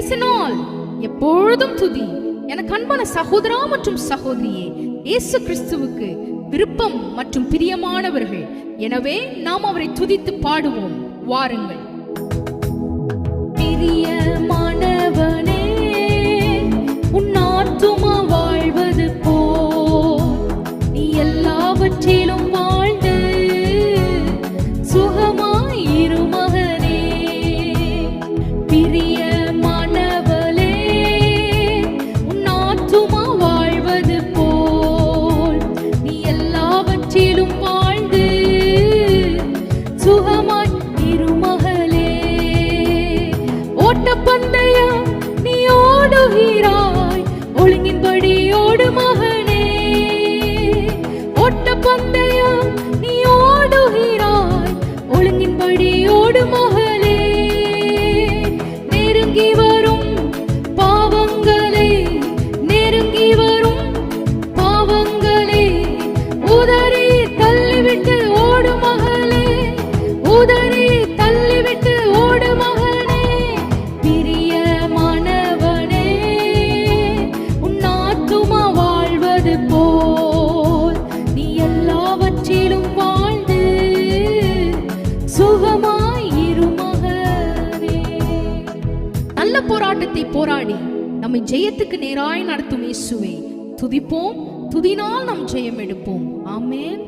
கடைசி நாள் எப்பொழுதும் துதி. எனக்கு அன்பான சகோதரா மற்றும் சகோதரியே, இயேசு கிறிஸ்துவுக்கு விருப்பம் மற்றும் பிரியமானவர்கள். எனவே நாம் அவரை துதித்து பாடுவோம். வாருங்கள். பிரியமானவனே, உன் ஆத்துமா வாழ்வது போல் நீ எல்லாவற்றிலும் வாழ்ந்து சுகமாயிரு மகனே. பிரியமானவளே, உன் ஆத்துமா வாழ்வது போல் நீ எல்லாவற்றிலும் வாழ்ந்து சுகமாய் இரு மகளே. ஓட்டப்பந்தயம் நீ ஓடுகிறாய், ஒழுங்கின்படி ஓடு மகனே. ஓட்டப்பந்தயம் நீ ஓடுகிறாய், ஒழுங்கின்படி ஓடு மகளே. நெருங்கி வரும் பாவங்களே, நெருங்கி வரும் பாவங்களே உதறி தள்ளிவிட்டு ஓடு மகளே, உதறி தள்ளிவிட்டு ஓடு மகனே. பிரியமானவனே, உன் ஆத்துமா வாழ்வது போல் நீ எல்லாவற்றிலும் வாழ்ந்து சுகமாயிரு மகனே. நல்ல போராட்டத்தை போராடி நம்மை ஜெயத்துக்கு நேராய் நடத்தும் இயேசுவை துதிப்போம். துதினால் நாம் ஜெயம் எடுப்போம். ஆமென்.